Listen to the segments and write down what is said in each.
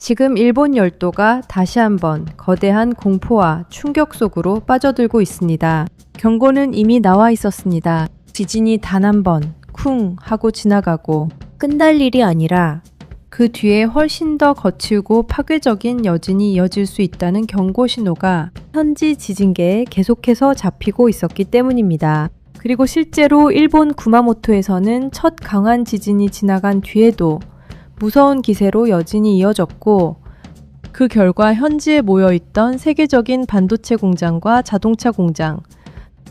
지금 일본 열도가 다시 한번 거대한 공포와 충격 속으로 빠져들고 있습니다. 경고는 이미 나와 있었습니다. 지진이 단 한 번 쿵 하고 지나가고 끝날 일이 아니라 그 뒤에 훨씬 더 거칠고 파괴적인 여진이 이어질 수 있다는 경고 신호가 현지 지진계에 계속해서 잡히고 있었기 때문입니다. 그리고 실제로 일본 구마모토에서는 첫 강한 지진이 지나간 뒤에도 무서운 기세로 여진이 이어졌고, 그 결과 현지에 모여있던 세계적인 반도체 공장과 자동차 공장,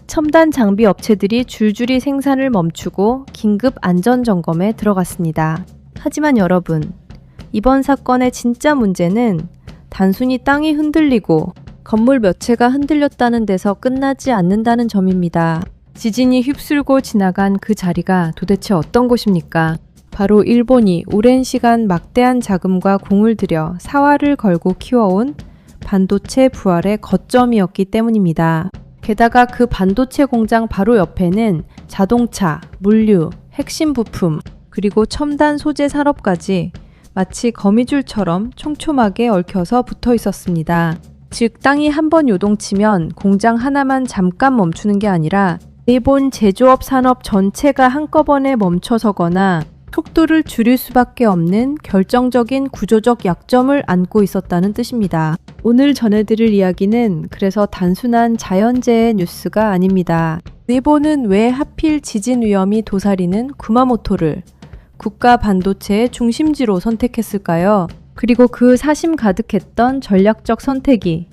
첨단 장비 업체들이 줄줄이 생산을 멈추고 긴급 안전점검에 들어갔습니다. 하지만 여러분, 이번 사건의 진짜 문제는 단순히 땅이 흔들리고 건물 몇 채가 흔들렸다는 데서 끝나지 않는다는 점입니다. 지진이 휩쓸고 지나간 그 자리가 도대체 어떤 곳입니까? 바로 일본이 오랜 시간 막대한 자금과 공을 들여 사활을 걸고 키워온 반도체 부활의 거점이었기 때문입니다. 게다가 그 반도체 공장 바로 옆에는 자동차, 물류, 핵심 부품, 그리고 첨단 소재 산업까지 마치 거미줄처럼 촘촘하게 얽혀서 붙어 있었습니다. 즉, 땅이 한번 요동치면 공장 하나만 잠깐 멈추는 게 아니라 일본 제조업 산업 전체가 한꺼번에 멈춰서거나 속도를 줄일 수밖에 없는 결정적인 구조적 약점을 안고 있었다는 뜻입니다. 오늘 전해드릴 이야기는 그래서 단순한 자연재해 뉴스가 아닙니다. 일본은 왜 하필 지진 위험이 도사리는 구마모토를 국가 반도체의 중심지로 선택했을까요? 그리고 그 사심 가득했던 전략적 선택이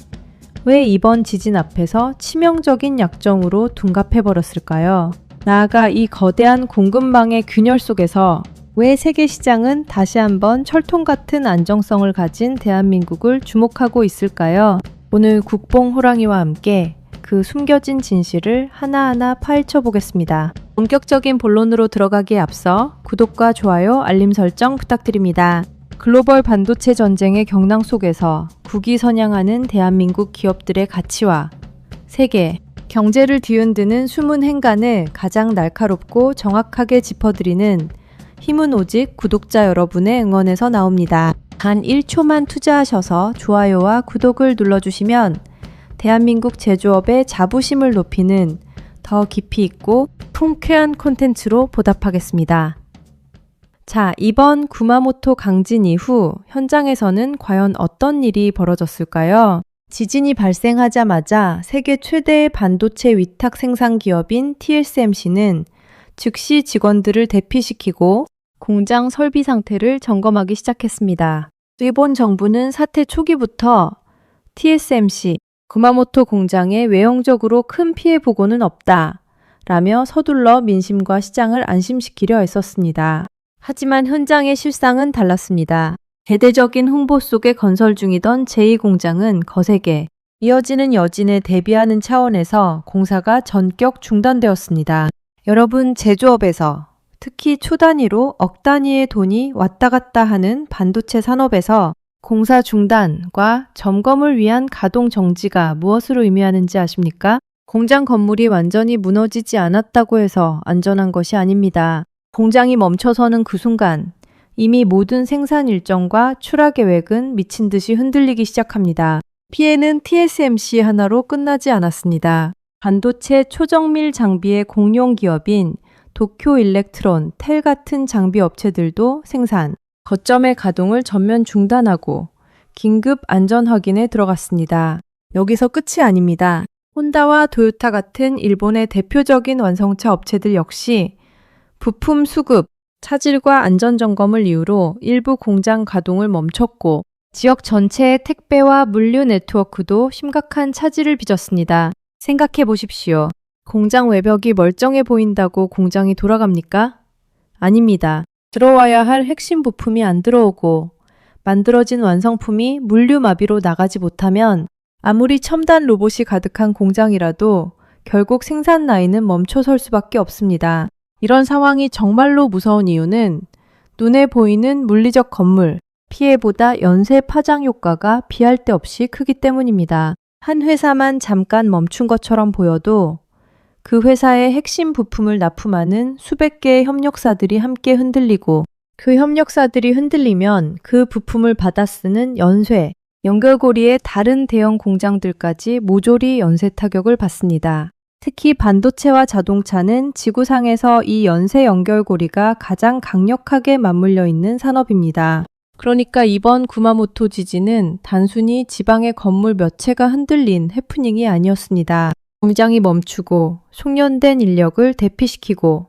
왜 이번 지진 앞에서 치명적인 약점으로 둔갑해버렸을까요? 나아가 이 거대한 공급망의 균열 속에서 왜 세계 시장은 다시 한번 철통 같은 안정성을 가진 대한민국을 주목하고 있을까요? 오늘 국뽕 호랑이와 함께 그 숨겨진 진실을 하나하나 파헤쳐 보겠습니다. 본격적인 본론으로 들어가기에 앞서 구독과 좋아요, 알림 설정 부탁드립니다. 글로벌 반도체 전쟁의 경랑 속에서 국위선양하는 대한민국 기업들의 가치와 세계, 경제를 뒤흔드는 숨은 행간을 가장 날카롭고 정확하게 짚어드리는 힘은 오직 구독자 여러분의 응원에서 나옵니다. 단 1초만 투자하셔서 좋아요와 구독을 눌러주시면 대한민국 제조업의 자부심을 높이는 더 깊이 있고 통쾌한 콘텐츠로 보답하겠습니다. 자, 이번 구마모토 강진 이후 현장에서는 과연 어떤 일이 벌어졌을까요? 지진이 발생하자마자 세계 최대의 반도체 위탁 생산 기업인 TSMC는 즉시 직원들을 대피시키고 공장 설비 상태를 점검하기 시작했습니다. 일본 정부는 사태 초기부터 TSMC, 구마모토 공장에 외형적으로 큰 피해 보고는 없다 라며 서둘러 민심과 시장을 안심시키려 했었습니다. 하지만 현장의 실상은 달랐습니다. 대대적인 홍보 속에 건설 중이던 제2공장은 거세게 이어지는 여진에 대비하는 차원에서 공사가 전격 중단되었습니다. 여러분, 제조업에서 특히 초단위로 억 단위의 돈이 왔다 갔다 하는 반도체 산업에서 공사 중단과 점검을 위한 가동 정지가 무엇을 의미하는지 아십니까? 공장 건물이 완전히 무너지지 않았다고 해서 안전한 것이 아닙니다. 공장이 멈춰서는 그 순간 이미 모든 생산 일정과 출하 계획은 미친 듯이 흔들리기 시작합니다. 피해는 TSMC 하나로 끝나지 않았습니다. 반도체 초정밀 장비의 공용 기업인 도쿄 일렉트론, 텔 같은 장비 업체들도 생산, 거점의 가동을 전면 중단하고 긴급 안전 확인에 들어갔습니다. 여기서 끝이 아닙니다. 혼다와 도요타 같은 일본의 대표적인 완성차 업체들 역시 부품 수급, 차질과 안전점검을 이유로 일부 공장 가동을 멈췄고 지역 전체의 택배와 물류 네트워크도 심각한 차질을 빚었습니다. 생각해 보십시오. 공장 외벽이 멀쩡해 보인다고 공장이 돌아갑니까? 아닙니다. 들어와야 할 핵심 부품이 안 들어오고 만들어진 완성품이 물류마비로 나가지 못하면 아무리 첨단 로봇이 가득한 공장이라도 결국 생산 라인은 멈춰설 수밖에 없습니다. 이런 상황이 정말로 무서운 이유는 눈에 보이는 물리적 건물, 피해보다 연쇄 파장 효과가 비할 데 없이 크기 때문입니다. 한 회사만 잠깐 멈춘 것처럼 보여도 그 회사의 핵심 부품을 납품하는 수백 개의 협력사들이 함께 흔들리고 그 협력사들이 흔들리면 그 부품을 받아 쓰는 연쇄, 연결고리의 다른 대형 공장들까지 모조리 연쇄 타격을 받습니다. 특히 반도체와 자동차는 지구상에서 이 연쇄 연결고리가 가장 강력하게 맞물려 있는 산업입니다. 그러니까 이번 구마모토 지진은 단순히 지방의 건물 몇 채가 흔들린 해프닝이 아니었습니다. 공장이 멈추고 숙련된 인력을 대피시키고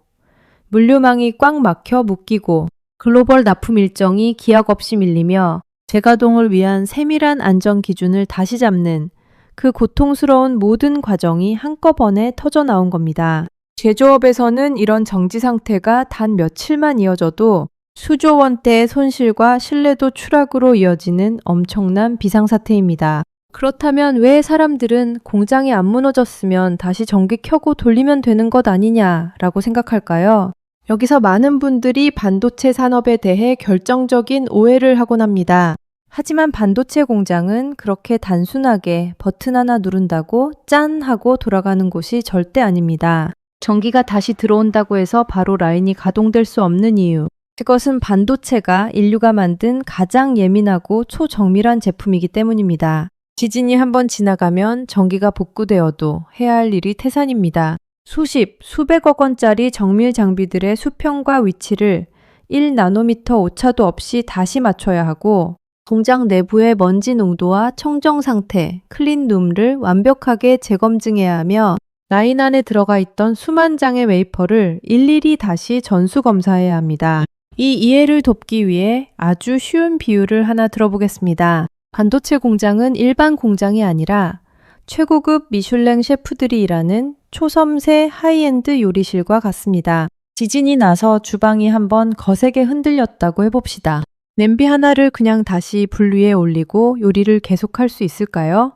물류망이 꽉 막혀 묶이고 글로벌 납품 일정이 기약 없이 밀리며 재가동을 위한 세밀한 안전 기준을 다시 잡는 그 고통스러운 모든 과정이 한꺼번에 터져 나온 겁니다. 제조업에서는 이런 정지 상태가 단 며칠만 이어져도 수조 원대의 손실과 신뢰도 추락으로 이어지는 엄청난 비상사태입니다. 그렇다면 왜 사람들은 공장이 안 무너졌으면 다시 전기 켜고 돌리면 되는 것 아니냐라고 생각할까요? 여기서 많은 분들이 반도체 산업에 대해 결정적인 오해를 하곤 합니다. 하지만 반도체 공장은 그렇게 단순하게 버튼 하나 누른다고 짠 하고 돌아가는 곳이 절대 아닙니다. 전기가 다시 들어온다고 해서 바로 라인이 가동될 수 없는 이유. 그것은 반도체가 인류가 만든 가장 예민하고 초정밀한 제품이기 때문입니다. 지진이 한번 지나가면 전기가 복구되어도 해야 할 일이 태산입니다. 수십, 수백억 원짜리 정밀 장비들의 수평과 위치를 1나노미터 오차도 없이 다시 맞춰야 하고 공장 내부의 먼지 농도와 청정 상태, 클린룸을 완벽하게 재검증해야 하며 라인 안에 들어가 있던 수만 장의 웨이퍼를 일일이 다시 전수 검사해야 합니다. 이 이해를 돕기 위해 아주 쉬운 비유를 하나 들어보겠습니다. 반도체 공장은 일반 공장이 아니라 최고급 미슐랭 셰프들이 일하는 초섬세 하이엔드 요리실과 같습니다. 지진이 나서 주방이 한번 거세게 흔들렸다고 해봅시다. 냄비 하나를 그냥 다시 불 위에 올리고 요리를 계속할 수 있을까요?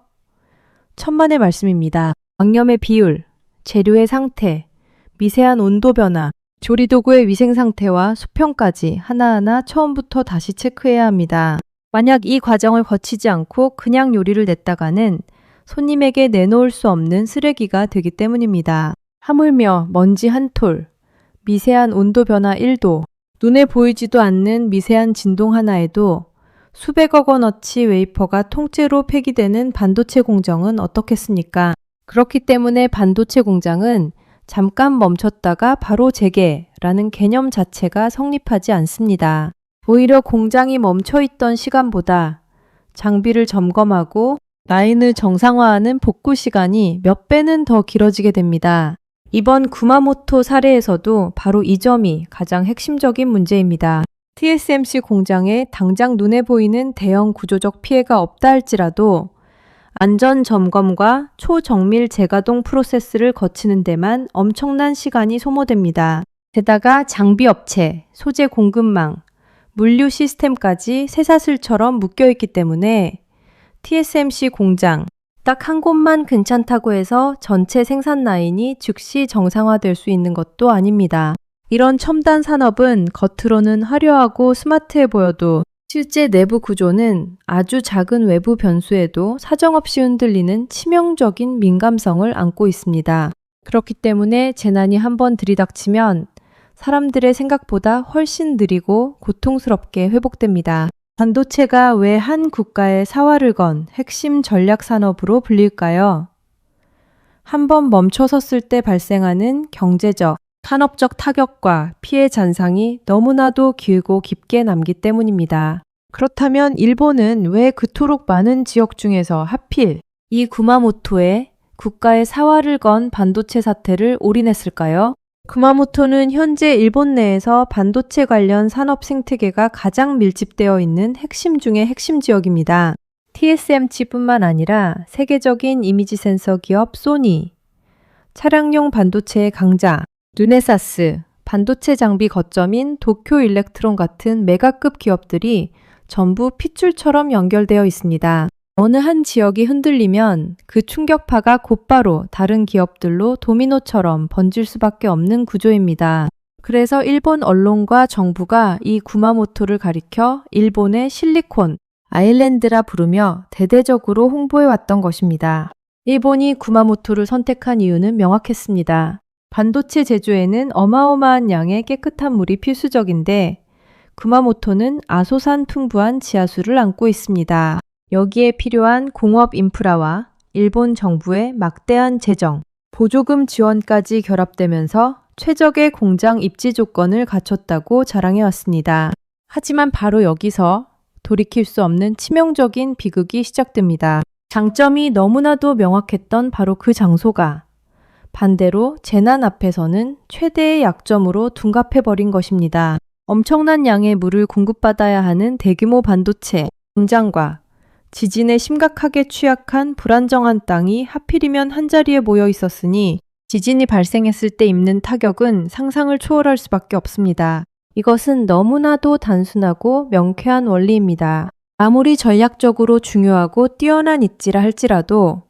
천만의 말씀입니다. 양념의 비율, 재료의 상태, 미세한 온도 변화, 조리도구의 위생 상태와 수평까지 하나하나 처음부터 다시 체크해야 합니다. 만약 이 과정을 거치지 않고 그냥 요리를 냈다가는 손님에게 내놓을 수 없는 쓰레기가 되기 때문입니다. 하물며 먼지 한 톨, 미세한 온도 변화 1도, 눈에 보이지도 않는 미세한 진동 하나에도 수백억 원어치 웨이퍼가 통째로 폐기되는 반도체 공정은 어떻겠습니까? 그렇기 때문에 반도체 공장은 잠깐 멈췄다가 바로 재개라는 개념 자체가 성립하지 않습니다. 오히려 공장이 멈춰있던 시간보다 장비를 점검하고 라인을 정상화하는 복구 시간이 몇 배는 더 길어지게 됩니다. 이번 구마모토 사례에서도 바로 이 점이 가장 핵심적인 문제입니다. TSMC 공장에 당장 눈에 보이는 대형 구조적 피해가 없다 할지라도 안전 점검과 초정밀 재가동 프로세스를 거치는 데만 엄청난 시간이 소모됩니다. 게다가 장비 업체, 소재 공급망, 물류 시스템까지 쇠사슬처럼 묶여있기 때문에 TSMC 공장, 딱 한 곳만 괜찮다고 해서 전체 생산 라인이 즉시 정상화될 수 있는 것도 아닙니다. 이런 첨단 산업은 겉으로는 화려하고 스마트해 보여도 실제 내부 구조는 아주 작은 외부 변수에도 사정없이 흔들리는 치명적인 민감성을 안고 있습니다. 그렇기 때문에 재난이 한번 들이닥치면 사람들의 생각보다 훨씬 느리고 고통스럽게 회복됩니다. 반도체가 왜 한 국가의 사활을 건 핵심 전략 산업으로 불릴까요? 한번 멈춰섰을 때 발생하는 경제적, 산업적 타격과 피해 잔상이 너무나도 길고 깊게 남기 때문입니다. 그렇다면 일본은 왜 그토록 많은 지역 중에서 하필 이 구마모토에 국가의 사활을 건 반도체 사태를 올인했을까요? 구마모토는 현재 일본 내에서 반도체 관련 산업 생태계가 가장 밀집되어 있는 핵심 중의 핵심 지역입니다. TSMC뿐만 아니라 세계적인 이미지 센서 기업 소니, 차량용 반도체의 강자, 르네사스, 반도체 장비 거점인 도쿄 일렉트론 같은 메가급 기업들이 전부 핏줄처럼 연결되어 있습니다. 어느 한 지역이 흔들리면 그 충격파가 곧바로 다른 기업들로 도미노처럼 번질 수밖에 없는 구조입니다. 그래서 일본 언론과 정부가 이 구마모토를 가리켜 일본의 실리콘 아일랜드라 부르며 대대적으로 홍보해 왔던 것입니다. 일본이 구마모토를 선택한 이유는 명확했습니다. 반도체 제조에는 어마어마한 양의 깨끗한 물이 필수적인데 구마모토는 아소산 퉁부한 지하수를 안고 있습니다. 여기에 필요한 공업 인프라와 일본 정부의 막대한 재정, 보조금 지원까지 결합되면서 최적의 공장 입지 조건을 갖췄다고 자랑해왔습니다. 하지만 바로 여기서 돌이킬 수 없는 치명적인 비극이 시작됩니다. 장점이 너무나도 명확했던 바로 그 장소가 반대로 재난 앞에서는 최대의 약점으로 둔갑해버린 것입니다. 엄청난 양의 물을 공급받아야 하는 대규모 반도체 공장과 지진에 심각하게 취약한 불안정한 땅이 하필이면 한자리에 모여 있었으니 지진이 발생했을 때 입는 타격은 상상을 초월할 수밖에 없습니다. 이것은 너무나도 단순하고 명쾌한 원리입니다. 아무리 전략적으로 중요하고 뛰어난 입지라 할지라도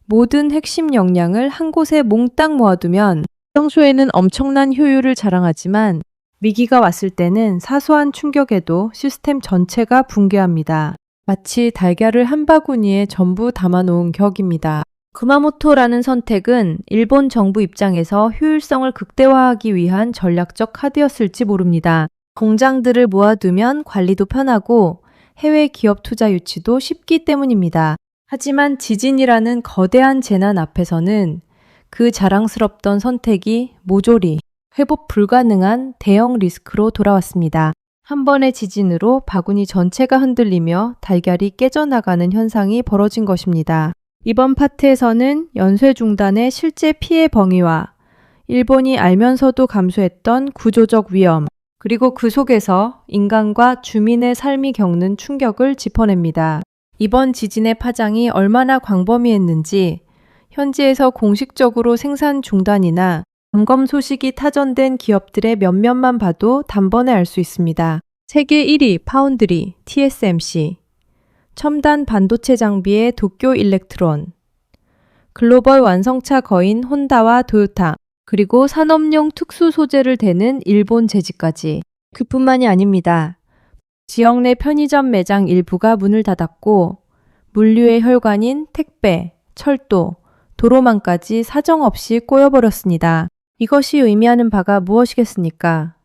모든 핵심 역량을 한 곳에 몽땅 모아두면 평소에는 엄청난 효율을 자랑하지만 위기가 왔을 때는 사소한 충격에도 시스템 전체가 붕괴합니다. 마치 달걀을 한 바구니에 전부 담아놓은 격입니다. 구마모토라는 선택은 일본 정부 입장에서 효율성을 극대화하기 위한 전략적 카드였을지 모릅니다. 공장들을 모아두면 관리도 편하고 해외 기업 투자 유치도 쉽기 때문입니다. 하지만 지진이라는 거대한 재난 앞에서는 그 자랑스럽던 선택이 모조리 회복 불가능한 대형 리스크로 돌아왔습니다. 한 번의 지진으로 바구니 전체가 흔들리며 달걀이 깨져나가는 현상이 벌어진 것입니다. 이번 파트에서는 연쇄 중단의 실제 피해 범위와 일본이 알면서도 감수했던 구조적 위험, 그리고 그 속에서 인간과 주민의 삶이 겪는 충격을 짚어냅니다. 이번 지진의 파장이 얼마나 광범위했는지 현지에서 공식적으로 생산 중단이나 점검 소식이 타전된 기업들의 몇몇만 봐도 단번에 알 수 있습니다. 세계 1위 파운드리 TSMC, 첨단 반도체 장비의 도쿄 일렉트론, 글로벌 완성차 거인 혼다와 도요타, 그리고 산업용 특수 소재를 대는 일본 제지까지. 그뿐만이 아닙니다. 지역 내 편의점 매장 일부가 문을 닫았고 물류의 혈관인 택배, 철도, 도로망까지 사정없이 꼬여버렸습니다. 이것이 의미하는 바가 무엇이겠습니까?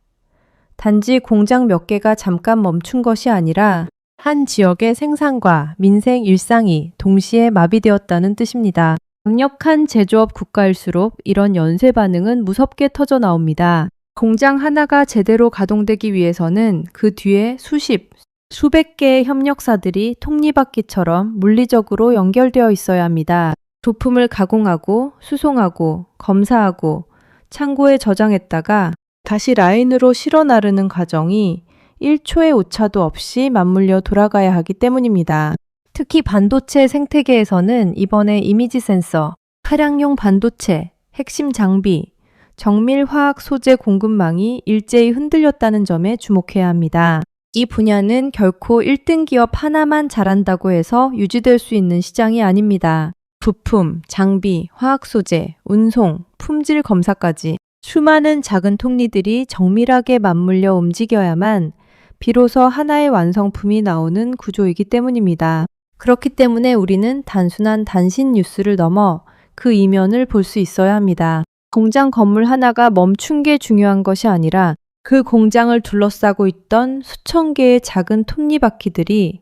단지 공장 몇 개가 잠깐 멈춘 것이 아니라 한 지역의 생산과 민생 일상이 동시에 마비되었다는 뜻입니다. 강력한 제조업 국가일수록 이런 연쇄 반응은 무섭게 터져 나옵니다. 공장 하나가 제대로 가동되기 위해서는 그 뒤에 수백 개의 협력사들이 톱니바퀴처럼 물리적으로 연결되어 있어야 합니다. 부품을 가공하고 수송하고 검사하고 창고에 저장했다가 다시 라인으로 실어 나르는 과정이 1초의 오차도 없이 맞물려 돌아가야 하기 때문입니다. 특히 반도체 생태계에서는 이번에 이미지 센서, 차량용 반도체, 핵심 장비, 정밀 화학 소재 공급망이 일제히 흔들렸다는 점에 주목해야 합니다. 이 분야는 결코 1등 기업 하나만 잘한다고 해서 유지될 수 있는 시장이 아닙니다. 부품, 장비, 화학 소재, 운송, 품질 검사까지 수많은 작은 톱니들이 정밀하게 맞물려 움직여야만 비로소 하나의 완성품이 나오는 구조이기 때문입니다. 그렇기 때문에 우리는 단순한 단신 뉴스를 넘어 그 이면을 볼 수 있어야 합니다. 공장 건물 하나가 멈춘 게 중요한 것이 아니라 그 공장을 둘러싸고 있던 수천 개의 작은 톱니바퀴들이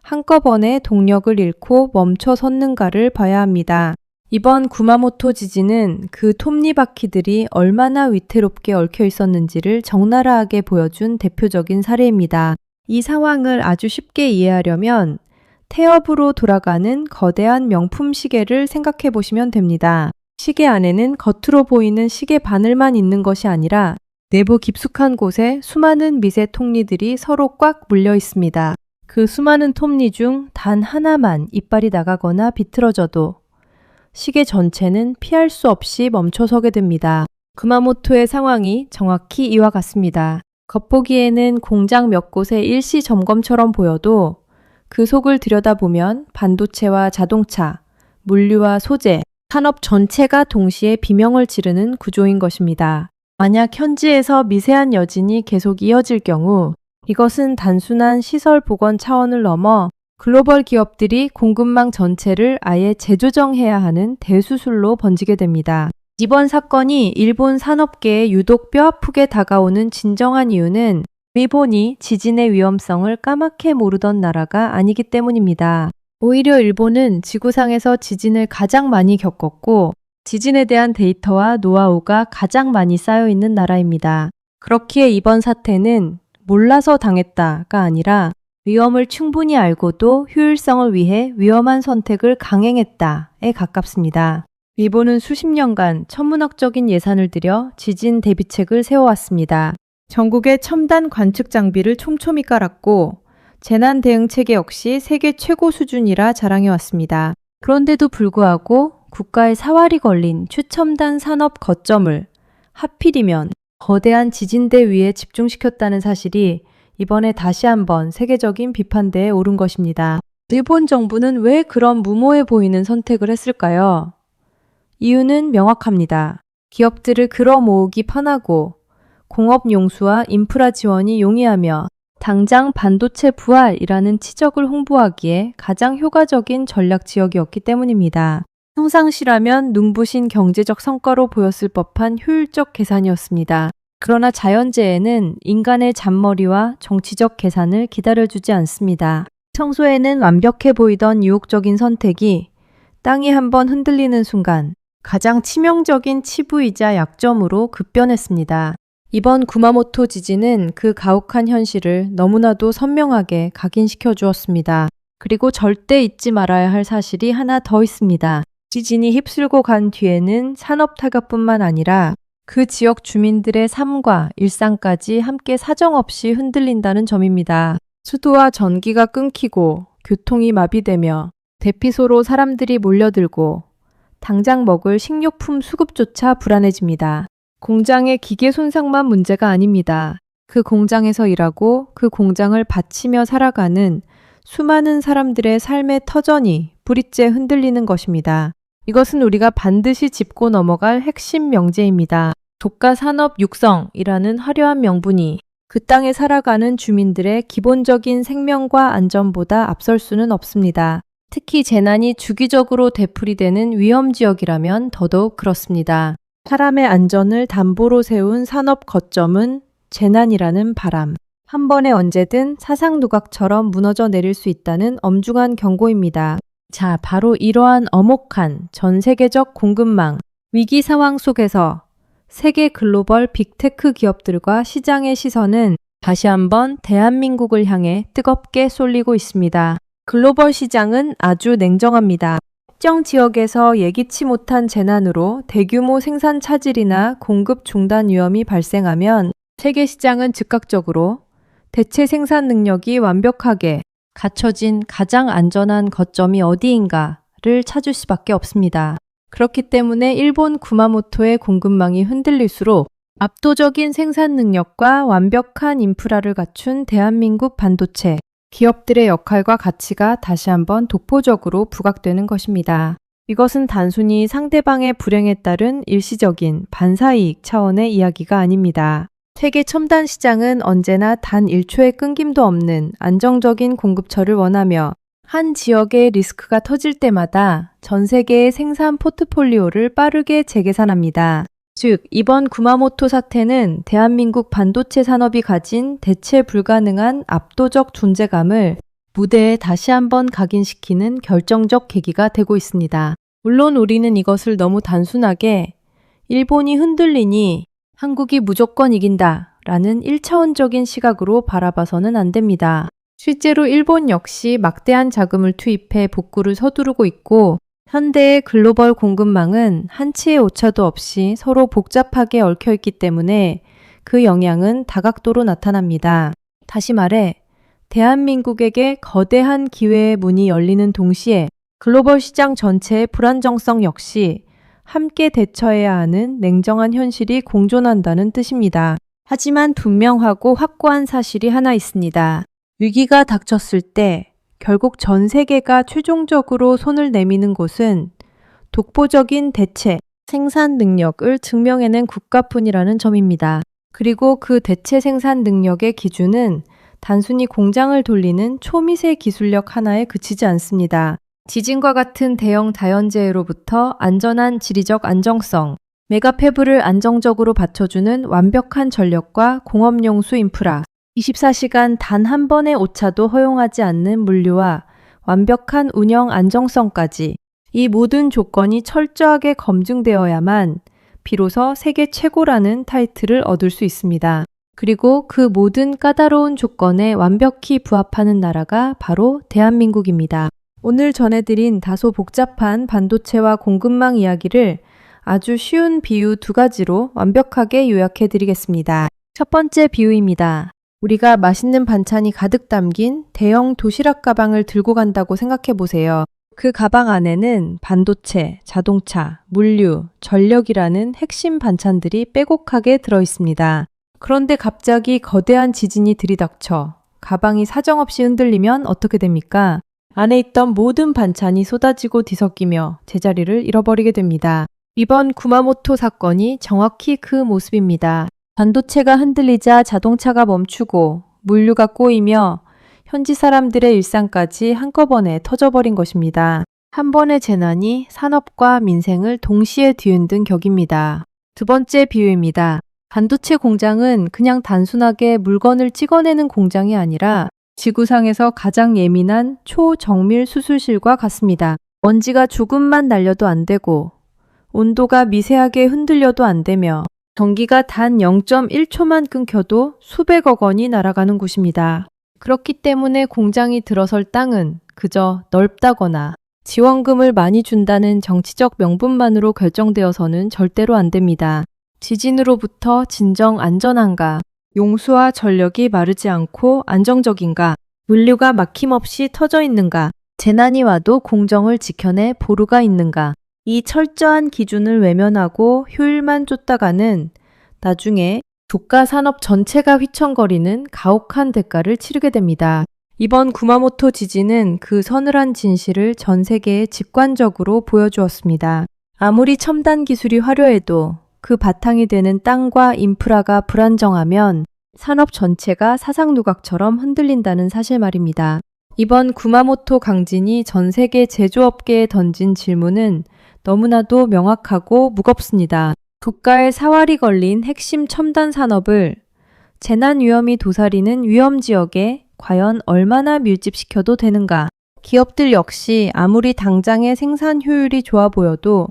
한꺼번에 동력을 잃고 멈춰 섰는가를 봐야 합니다. 이번 구마모토 지진은 그 톱니바퀴들이 얼마나 위태롭게 얽혀 있었는지를 적나라하게 보여준 대표적인 사례입니다. 이 상황을 아주 쉽게 이해하려면 태엽으로 돌아가는 거대한 명품 시계를 생각해 보시면 됩니다. 시계 안에는 겉으로 보이는 시계 바늘만 있는 것이 아니라 내부 깊숙한 곳에 수많은 미세 톱니들이 서로 꽉 물려 있습니다. 그 수많은 톱니 중 단 하나만 이빨이 나가거나 비틀어져도 시계 전체는 피할 수 없이 멈춰서게 됩니다. 구마모토의 상황이 정확히 이와 같습니다. 겉보기에는 공장 몇 곳의 일시 점검처럼 보여도 그 속을 들여다보면 반도체와 자동차, 물류와 소재, 산업 전체가 동시에 비명을 지르는 구조인 것입니다. 만약 현지에서 미세한 여진이 계속 이어질 경우 이것은 단순한 시설 복원 차원을 넘어 글로벌 기업들이 공급망 전체를 아예 재조정해야 하는 대수술로 번지게 됩니다. 이번 사건이 일본 산업계에 유독 뼈아프게 다가오는 진정한 이유는 일본이 지진의 위험성을 까맣게 모르던 나라가 아니기 때문입니다. 오히려 일본은 지구상에서 지진을 가장 많이 겪었고 지진에 대한 데이터와 노하우가 가장 많이 쌓여 있는 나라입니다. 그렇기에 이번 사태는 몰라서 당했다가 아니라 위험을 충분히 알고도 효율성을 위해 위험한 선택을 강행했다에 가깝습니다. 일본은 수십 년간 천문학적인 예산을 들여 지진 대비책을 세워왔습니다. 전국에 첨단 관측 장비를 촘촘히 깔았고 재난 대응 체계 역시 세계 최고 수준이라 자랑해왔습니다. 그런데도 불구하고 국가의 사활이 걸린 최첨단 산업 거점을 하필이면 거대한 지진대 위에 집중시켰다는 사실이 이번에 다시 한번 세계적인 비판대에 오른 것입니다. 일본 정부는 왜 그런 무모해 보이는 선택을 했을까요? 이유는 명확합니다. 기업들을 끌어모으기 편하고 공업 용수와 인프라 지원이 용이하며 당장 반도체 부활이라는 치적을 홍보하기에 가장 효과적인 전략 지역이었기 때문입니다. 평상시라면 눈부신 경제적 성과로 보였을 법한 효율적 계산이었습니다. 그러나 자연재해는 인간의 잔머리와 정치적 계산을 기다려주지 않습니다. 평소에는 완벽해 보이던 유혹적인 선택이 땅이 한번 흔들리는 순간 가장 치명적인 치부이자 약점으로 급변했습니다. 이번 구마모토 지진은 그 가혹한 현실을 너무나도 선명하게 각인시켜 주었습니다. 그리고 절대 잊지 말아야 할 사실이 하나 더 있습니다. 지진이 휩쓸고 간 뒤에는 산업 타격뿐만 아니라 그 지역 주민들의 삶과 일상까지 함께 사정없이 흔들린다는 점입니다. 수도와 전기가 끊기고 교통이 마비되며 대피소로 사람들이 몰려들고 당장 먹을 식료품 수급조차 불안해집니다. 공장의 기계 손상만 문제가 아닙니다. 그 공장에서 일하고 그 공장을 바치며 살아가는 수많은 사람들의 삶의 터전이 뿌리째 흔들리는 것입니다. 이것은 우리가 반드시 짚고 넘어갈 핵심 명제입니다. 조가 산업 육성이라는 화려한 명분이 그 땅에 살아가는 주민들의 기본적인 생명과 안전보다 앞설 수는 없습니다. 특히 재난이 주기적으로 되풀이되는 위험 지역이라면 더더욱 그렇습니다. 사람의 안전을 담보로 세운 산업 거점은 재난이라는 바람. 한 번에 언제든 사상 누각처럼 무너져 내릴 수 있다는 엄중한 경고입니다. 자, 바로 이러한 엄혹한 전 세계적 공급망, 위기 상황 속에서 세계 글로벌 빅테크 기업들과 시장의 시선은 다시 한번 대한민국을 향해 뜨겁게 쏠리고 있습니다. 글로벌 시장은 아주 냉정합니다. 특정 지역에서 예기치 못한 재난으로 대규모 생산 차질이나 공급 중단 위험이 발생하면 세계 시장은 즉각적으로 대체 생산 능력이 완벽하게 갖춰진 가장 안전한 거점이 어디인가를 찾을 수밖에 없습니다. 그렇기 때문에 일본 구마모토의 공급망이 흔들릴수록 압도적인 생산 능력과 완벽한 인프라를 갖춘 대한민국 반도체 기업들의 역할과 가치가 다시 한번 독보적으로 부각되는 것입니다. 이것은 단순히 상대방의 불행에 따른 일시적인 반사이익 차원의 이야기가 아닙니다. 세계 첨단 시장은 언제나 단 1초의 끊김도 없는 안정적인 공급처를 원하며 한 지역의 리스크가 터질 때마다 전 세계의 생산 포트폴리오를 빠르게 재계산합니다. 즉, 이번 구마모토 사태는 대한민국 반도체 산업이 가진 대체 불가능한 압도적 존재감을 무대에 다시 한번 각인시키는 결정적 계기가 되고 있습니다. 물론 우리는 이것을 너무 단순하게 일본이 흔들리니 한국이 무조건 이긴다 라는 1차원적인 시각으로 바라봐서는 안 됩니다. 실제로 일본 역시 막대한 자금을 투입해 복구를 서두르고 있고 현대의 글로벌 공급망은 한치의 오차도 없이 서로 복잡하게 얽혀있기 때문에 그 영향은 다각도로 나타납니다. 다시 말해 대한민국에게 거대한 기회의 문이 열리는 동시에 글로벌 시장 전체의 불안정성 역시 함께 대처해야 하는 냉정한 현실이 공존한다는 뜻입니다. 하지만 분명하고 확고한 사실이 하나 있습니다. 위기가 닥쳤을 때 결국 전 세계가 최종적으로 손을 내미는 곳은 독보적인 대체, 생산 능력을 증명해낸 국가뿐이라는 점입니다. 그리고 그 대체 생산 능력의 기준은 단순히 공장을 돌리는 초미세 기술력 하나에 그치지 않습니다. 지진과 같은 대형 자연재해로부터 안전한 지리적 안정성, 메가패브를 안정적으로 받쳐주는 완벽한 전력과 공업용수 인프라, 24시간 단 한 번의 오차도 허용하지 않는 물류와 완벽한 운영 안정성까지 이 모든 조건이 철저하게 검증되어야만 비로소 세계 최고라는 타이틀을 얻을 수 있습니다. 그리고 그 모든 까다로운 조건에 완벽히 부합하는 나라가 바로 대한민국입니다. 오늘 전해드린 다소 복잡한 반도체와 공급망 이야기를 아주 쉬운 비유 두 가지로 완벽하게 요약해드리겠습니다. 첫 번째 비유입니다. 우리가 맛있는 반찬이 가득 담긴 대형 도시락 가방을 들고 간다고 생각해보세요. 그 가방 안에는 반도체, 자동차, 물류, 전력이라는 핵심 반찬들이 빼곡하게 들어있습니다. 그런데 갑자기 거대한 지진이 들이닥쳐 가방이 사정없이 흔들리면 어떻게 됩니까? 안에 있던 모든 반찬이 쏟아지고 뒤섞이며 제자리를 잃어버리게 됩니다. 이번 구마모토 사건이 정확히 그 모습입니다. 반도체가 흔들리자 자동차가 멈추고 물류가 꼬이며 현지 사람들의 일상까지 한꺼번에 터져버린 것입니다. 한 번의 재난이 산업과 민생을 동시에 뒤흔든 격입니다. 두 번째 비유입니다. 반도체 공장은 그냥 단순하게 물건을 찍어내는 공장이 아니라 지구상에서 가장 예민한 초정밀 수술실과 같습니다. 먼지가 조금만 날려도 안 되고 온도가 미세하게 흔들려도 안 되며 전기가 단 0.1초만 끊겨도 수백억 원이 날아가는 곳입니다. 그렇기 때문에 공장이 들어설 땅은 그저 넓다거나 지원금을 많이 준다는 정치적 명분만으로 결정되어서는 절대로 안 됩니다. 지진으로부터 진정 안전한가, 용수와 전력이 마르지 않고 안정적인가, 물류가 막힘없이 터져 있는가, 재난이 와도 공정을 지켜내 보루가 있는가, 이 철저한 기준을 외면하고 효율만 쫓다가는 나중에 국가 산업 전체가 휘청거리는 가혹한 대가를 치르게 됩니다. 이번 구마모토 지진은 그 서늘한 진실을 전 세계에 직관적으로 보여주었습니다. 아무리 첨단 기술이 화려해도 그 바탕이 되는 땅과 인프라가 불안정하면 산업 전체가 사상누각처럼 흔들린다는 사실 말입니다. 이번 구마모토 강진이 전 세계 제조업계에 던진 질문은 너무나도 명확하고 무겁습니다. 국가의 사활이 걸린 핵심 첨단 산업을 재난 위험이 도사리는 위험지역에 과연 얼마나 밀집시켜도 되는가? 기업들 역시 아무리 당장의 생산 효율이 좋아 보여도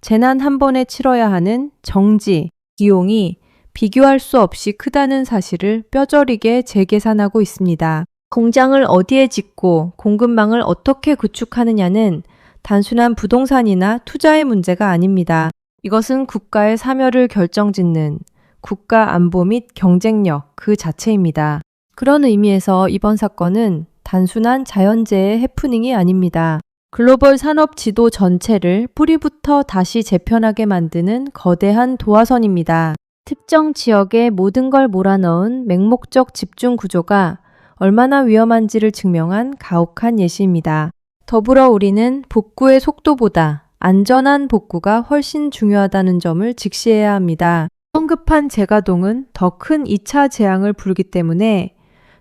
재난 한 번에 치러야 하는 정지, 비용이 비교할 수 없이 크다는 사실을 뼈저리게 재계산하고 있습니다. 공장을 어디에 짓고 공급망을 어떻게 구축하느냐는 단순한 부동산이나 투자의 문제가 아닙니다. 이것은 국가의 사멸을 결정짓는 국가 안보 및 경쟁력 그 자체입니다. 그런 의미에서 이번 사건은 단순한 자연재해 해프닝이 아닙니다. 글로벌 산업 지도 전체를 뿌리부터 다시 재편하게 만드는 거대한 도화선입니다. 특정 지역에 모든 걸 몰아넣은 맹목적 집중 구조가 얼마나 위험한지를 증명한 가혹한 예시입니다. 더불어 우리는 복구의 속도보다 안전한 복구가 훨씬 중요하다는 점을 직시해야 합니다. 성급한 재가동은 더 큰 2차 재앙을 부르기 때문에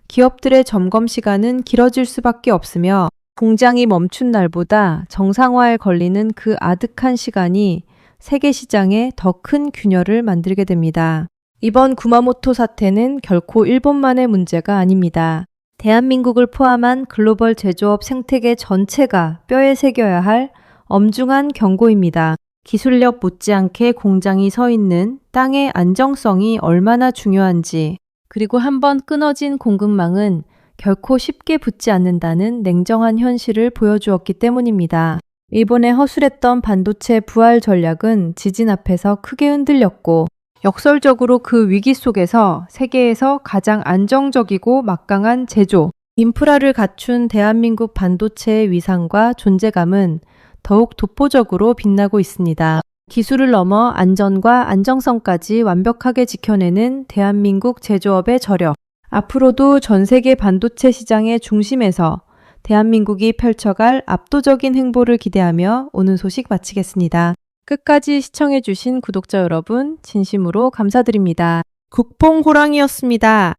기업들의 점검 시간은 길어질 수밖에 없으며 공장이 멈춘 날보다 정상화에 걸리는 그 아득한 시간이 세계 시장에 더 큰 균열을 만들게 됩니다. 이번 구마모토 사태는 결코 일본만의 문제가 아닙니다. 대한민국을 포함한 글로벌 제조업 생태계 전체가 뼈에 새겨야 할 엄중한 경고입니다. 기술력 못지않게 공장이 서 있는 땅의 안정성이 얼마나 중요한지, 그리고 한번 끊어진 공급망은 결코 쉽게 붙지 않는다는 냉정한 현실을 보여주었기 때문입니다. 일본의 허술했던 반도체 부활 전략은 지진 앞에서 크게 흔들렸고 역설적으로 그 위기 속에서 세계에서 가장 안정적이고 막강한 제조, 인프라를 갖춘 대한민국 반도체의 위상과 존재감은 더욱 독보적으로 빛나고 있습니다. 기술을 넘어 안전과 안정성까지 완벽하게 지켜내는 대한민국 제조업의 저력. 앞으로도 전 세계 반도체 시장의 중심에서 대한민국이 펼쳐갈 압도적인 행보를 기대하며 오늘 소식 마치겠습니다. 끝까지 시청해주신 구독자 여러분, 진심으로 감사드립니다. 국뽕호랑이였습니다.